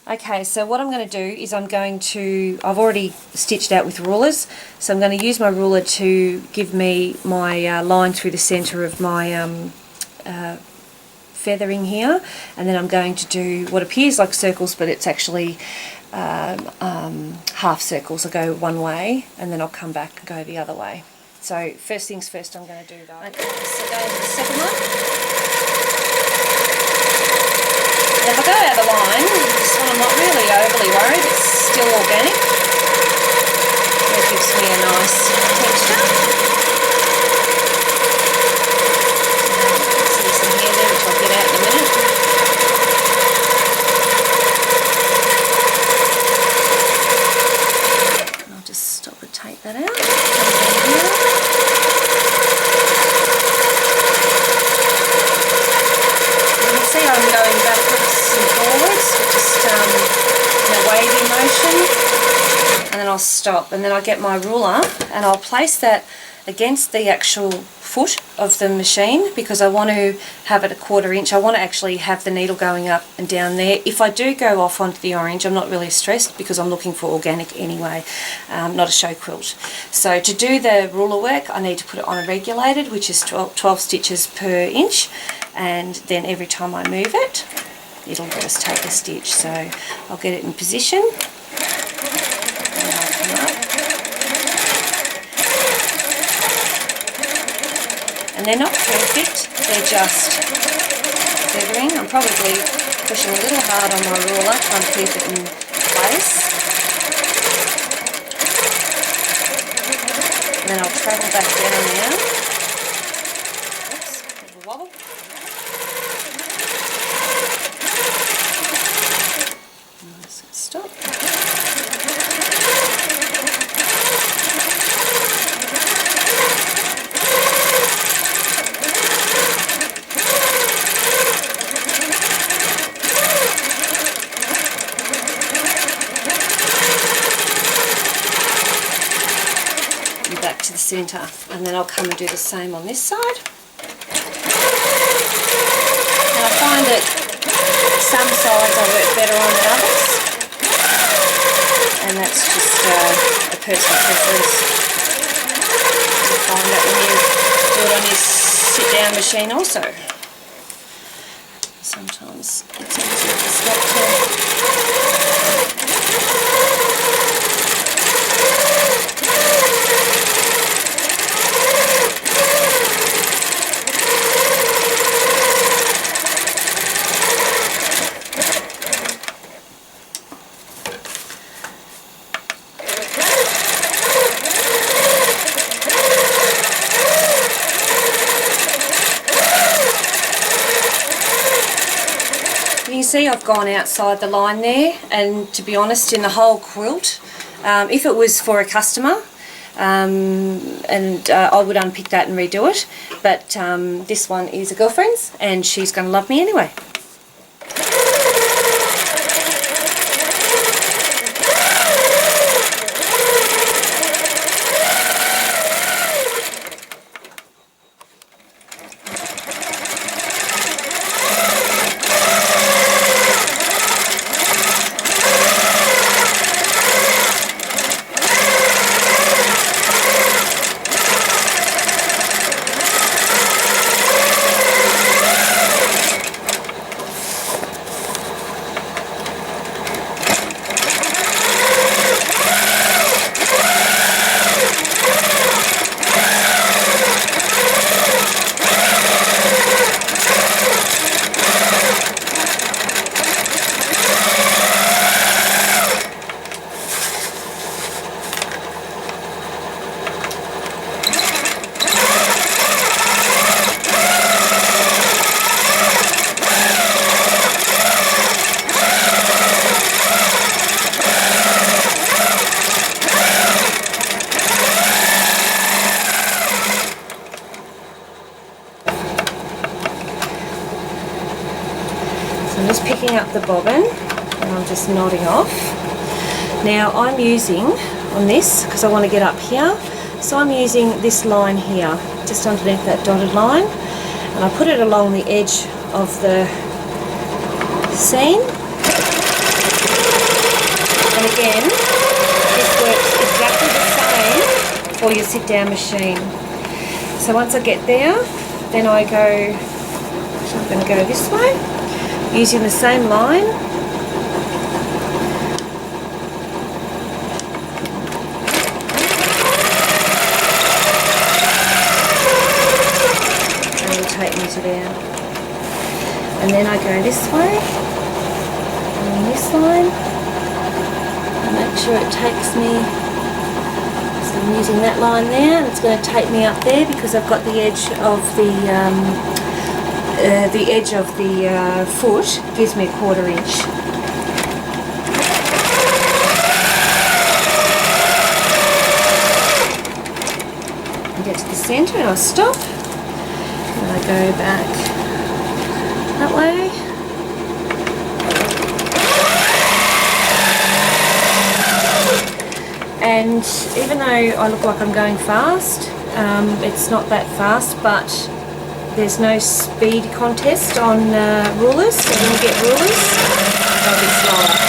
Okay, so what I'm going to do is I've already stitched out with rulers, so I'm going to use my ruler to give me my line through the centre of my feathering here, and then I'm going to do what appears like circles, but it's actually half circles. I'll go one way and then I'll come back and go the other way. So first things first, I'm going to do that. Okay, so go into the second one. And if I go out of the line, this one I'm not really overly worried, it's still organic. It gives me a nice texture. See some hair there, which I'll get out in a minute. And I'll just stop and take that out. See, I'm going backwards and forwards, just in a wavy motion, and then I'll stop, and then I'll get my ruler and I'll place that against the actual foot of the machine, because I want to have it a 1/4 inch. I want to actually have the needle going up and down there. If I do go off onto the orange, I'm not really stressed because I'm looking for organic anyway, not a show quilt. So to do the ruler work, I need to put it on a regulated, which is 12 stitches per inch, and then every time I move it, it'll just take a stitch. So I'll get it in position, and I'll come up. And they're not perfect, they're just feathering. I'm probably pushing a little hard on my ruler, trying to keep it in place. And then I'll travel back down now. Oops, little wobble. Nice, stop. Back to the centre, and then I'll come and do the same on this side. And I find that some sides I work better on than others, and that's just a personal preference. You find that when you do it on your sit-down machine also. Sometimes it's easier just not to. You see I've gone outside the line there, and to be honest, in the whole quilt, if it was for a customer, I would unpick that and redo it, but this one is a girlfriend's and she's going to love me anyway. I'm just picking up the bobbin and I'm just knotting off. Now I'm using on this, because I want to get up here, so I'm using this line here, just underneath that dotted line, and I put it along the edge of the seam, And again, this works exactly the same for your sit-down machine. So once I get there, then I go, so I'm going to go this way, using the same line. And it'll take me to there. And then I go this way, and this line, and make sure it takes me. So I'm using that line there, and it's going to take me up there because I've got the edge of the foot gives me a 1/4 inch. I get to the centre and I stop, and I go back that way. And even though I look like I'm going fast, it's not that fast, but there's no speed contest on rulers, so when you get rulers, they'll be slower.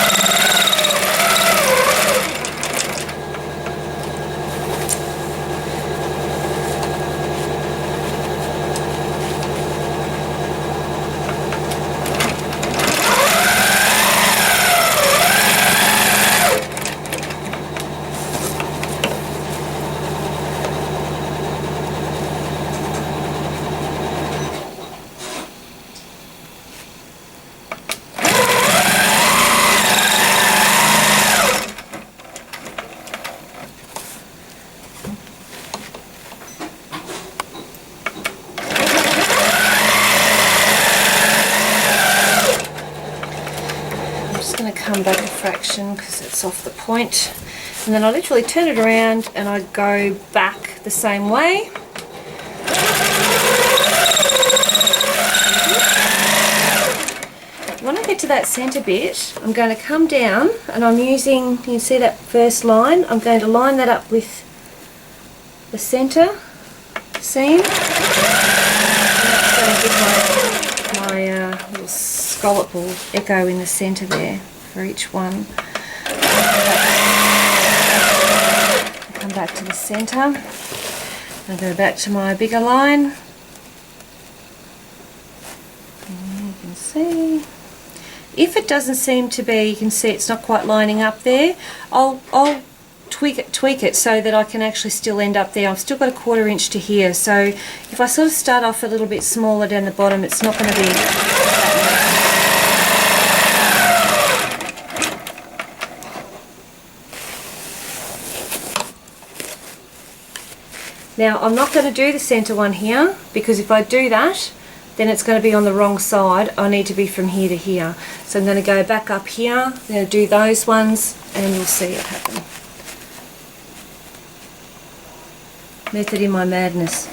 Come back a fraction because it's off the point, and then I literally turn it around and I go back the same way. When I get to that centre bit, I'm going to come down and I'm using, you can see that first line, I'm going to line that up with the centre seam, and that's going to give my little scallop will echo in the centre there for each one. Come back to the centre. I'll go back to my bigger line. And you can see, if it doesn't seem to be, you can see it's not quite lining up there, I'll tweak it so that I can actually still end up there. I've still got a 1/4 inch to here, so if I sort of start off a little bit smaller down the bottom, it's not going to be that much. Now I'm not going to do the centre one here, because if I do that, then it's going to be on the wrong side. I need to be from here to here. So I'm going to go back up here, I'm going to do those ones, and you'll see it happen. Method in my madness.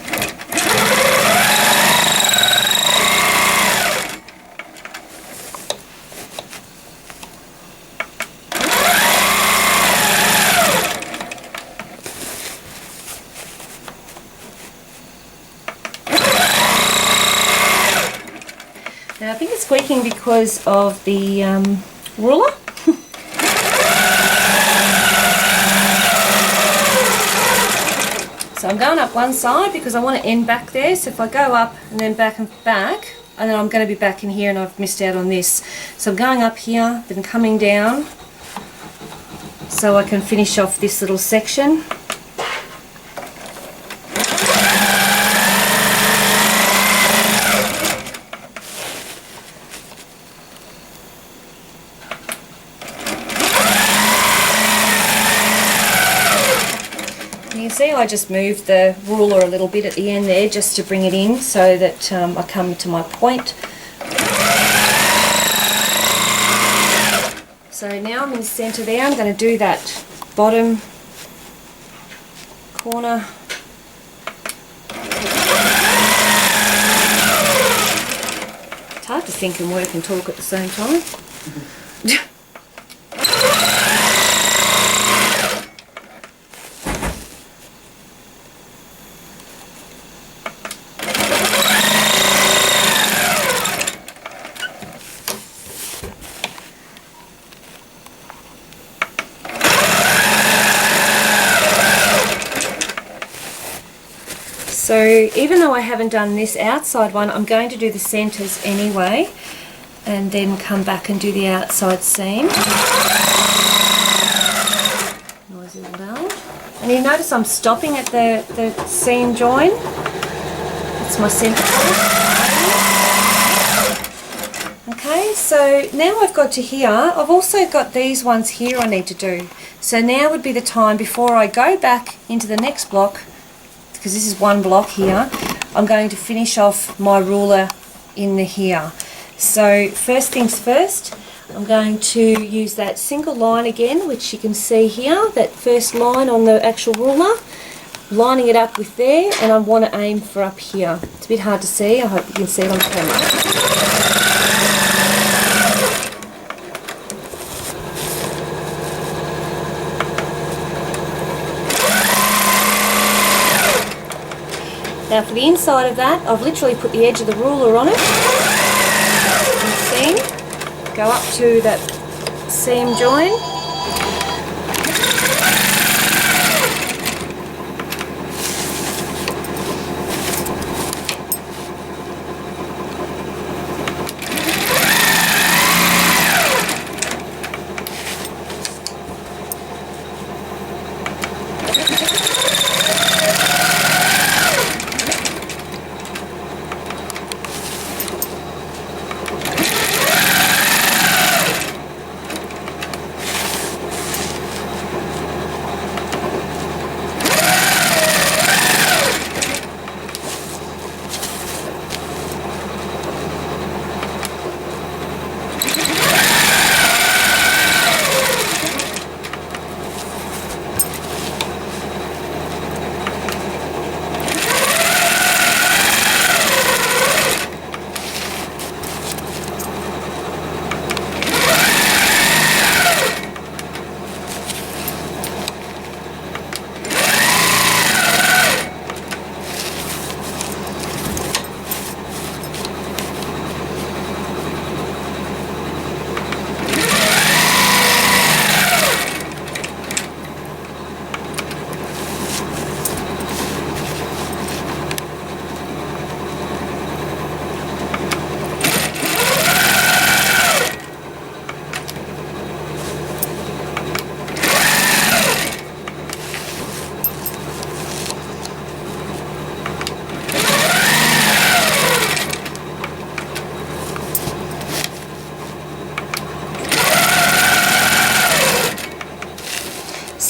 Now I think it's squeaking because of the ruler. So I'm going up one side because I want to end back there, so if I go up and then back and back, and then I'm going to be back in here and I've missed out on this. So I'm going up here, then coming down, so I can finish off this little section. You can see I just moved the ruler a little bit at the end there just to bring it in so that I come to my point. So now I'm in the centre there, I'm going to do that bottom corner. It's hard to think and work and talk at the same time. So even though I haven't done this outside one, I'm going to do the centres anyway, and then come back and do the outside seam. Noisy loud. And you notice I'm stopping at the seam join. That's my centre point. Okay, so now I've got to here. I've also got these ones here I need to do. So now would be the time before I go back into the next block, because this is one block here, I'm going to finish off my ruler in the here. So first things first, I'm going to use that single line again, which you can see here, that first line on the actual ruler, lining it up with there, and I want to aim for up here. It's a bit hard to see, I hope you can see it on camera. Now for the inside of that, I've literally put the edge of the ruler on it, and seam, go up to that seam join,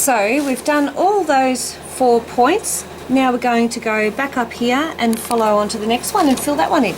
So we've done all those 4 points. Now we're going to go back up here and follow on to the next one and fill that one in.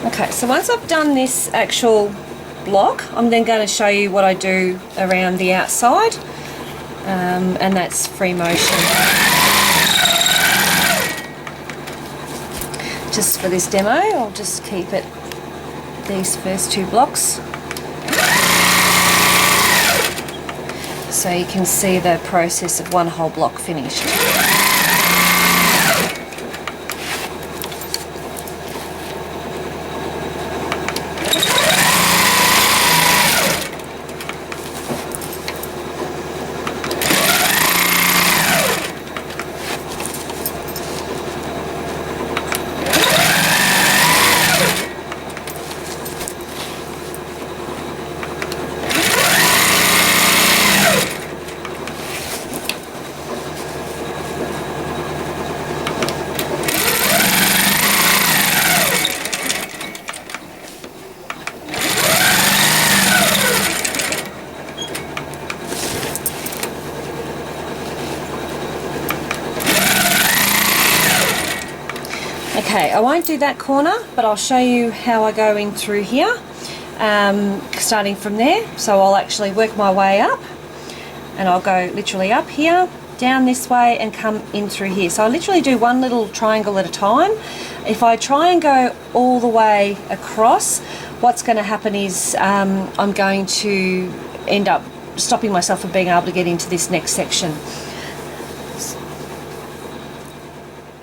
Okay, so once I've done this actual block, I'm then going to show you what I do around the outside, and that's free motion. Just for this demo, I'll just keep it these first 2 blocks so you can see the process of one whole block finished. Okay, I won't do that corner, but I'll show you how I go in through here, starting from there. So I'll actually work my way up, and I'll go literally up here, down this way, and come in through here. So I literally do one little triangle at a time. If I try and go all the way across, what's going to happen is I'm going to end up stopping myself from being able to get into this next section.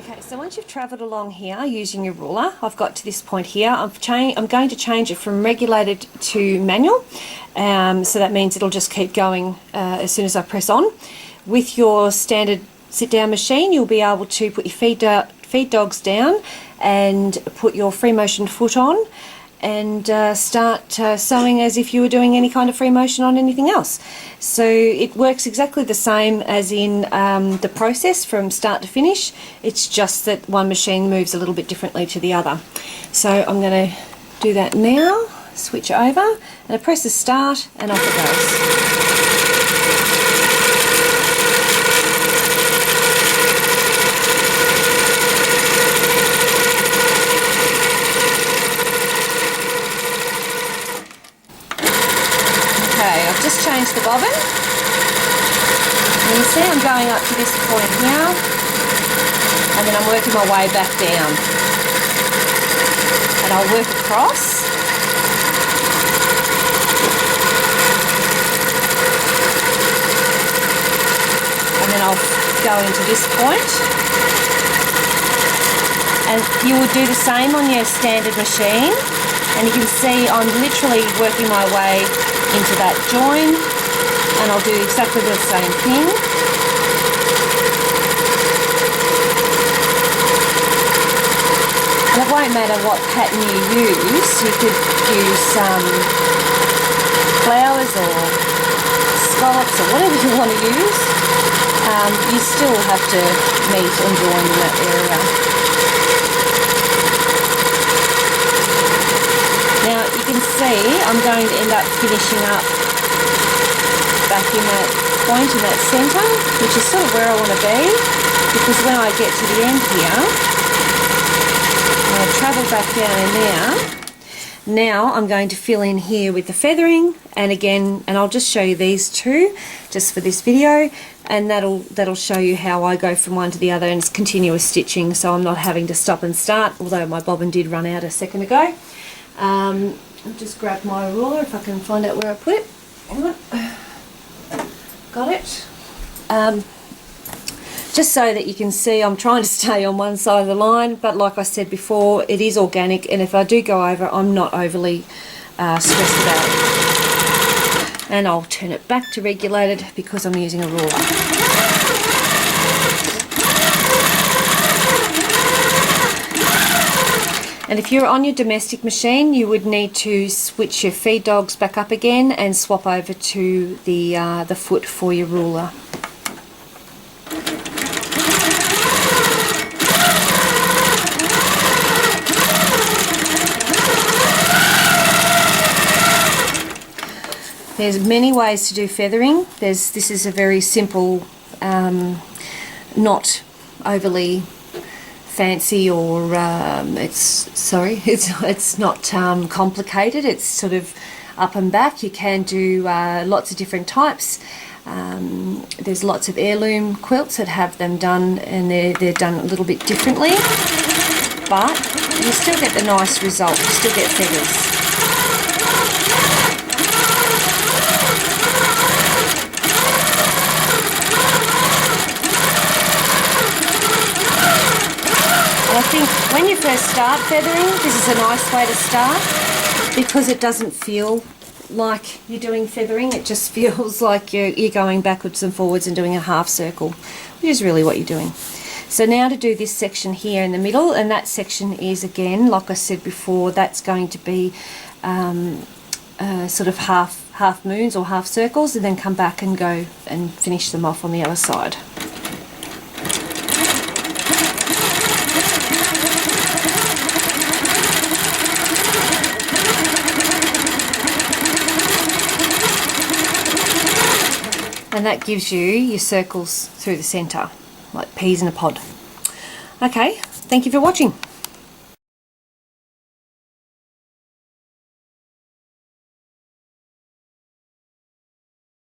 Okay, so once you've travelled along here using your ruler, I've got to this point here. I'm going to change it from regulated to manual, so that means it'll just keep going as soon as I press on. With your standard sit-down machine, you'll be able to put your feed dogs down and put your free motion foot on, and start sewing as if you were doing any kind of free motion on anything else. So it works exactly the same as in the process from start to finish. It's just that one machine moves a little bit differently to the other. So I'm going to do that now, switch over, and I press the start, and off it goes. Okay, I've just changed the bobbin, and you see I'm going up to this point here, and then I'm working my way back down, and I'll work across, and then I'll go into this point, and you will do the same on your standard machine. And you can see I'm literally working my way into that join, and I'll do exactly the same thing. And it won't matter what pattern you use. You could use flowers or scallops or whatever you want to use. You still have to meet and join in that area. Now you can see I'm going to end up finishing up back in that point, in that centre, which is sort of where I want to be, because when I get to the end here, I'll travel back down in there. Now I'm going to fill in here with the feathering, and again, and I'll just show you these two just for this video, and that'll show you how I go from one to the other, and it's continuous stitching, so I'm not having to stop and start, although my bobbin did run out a second ago. I'll just grab my ruler if I can find out where I put it. Hang on. Got it. Just so that you can see, I'm trying to stay on one side of the line, but like I said before, it is organic, and if I do go over, I'm not overly stressed about it. And I'll turn it back to regulated because I'm using a ruler. And if you're on your domestic machine, you would need to switch your feed dogs back up again and swap over to the foot for your ruler. There's many ways to do feathering. This is a very simple, not overly fancy, or it's not complicated. It's sort of up and back. You can do lots of different types. There's lots of heirloom quilts that have them done, and they're done a little bit differently, but you still get the nice result. You still get feathers. I think when you first start feathering, this is a nice way to start, because it doesn't feel like you're doing feathering. It just feels like you're going backwards and forwards and doing a half circle, which is really what you're doing. So now to do this section here in the middle, and that section is, again, like I said before, that's going to be sort of half moons or half circles, and then come back and go and finish them off on the other side. And that gives you your circles through the centre, like peas in a pod. Okay, thank you for watching.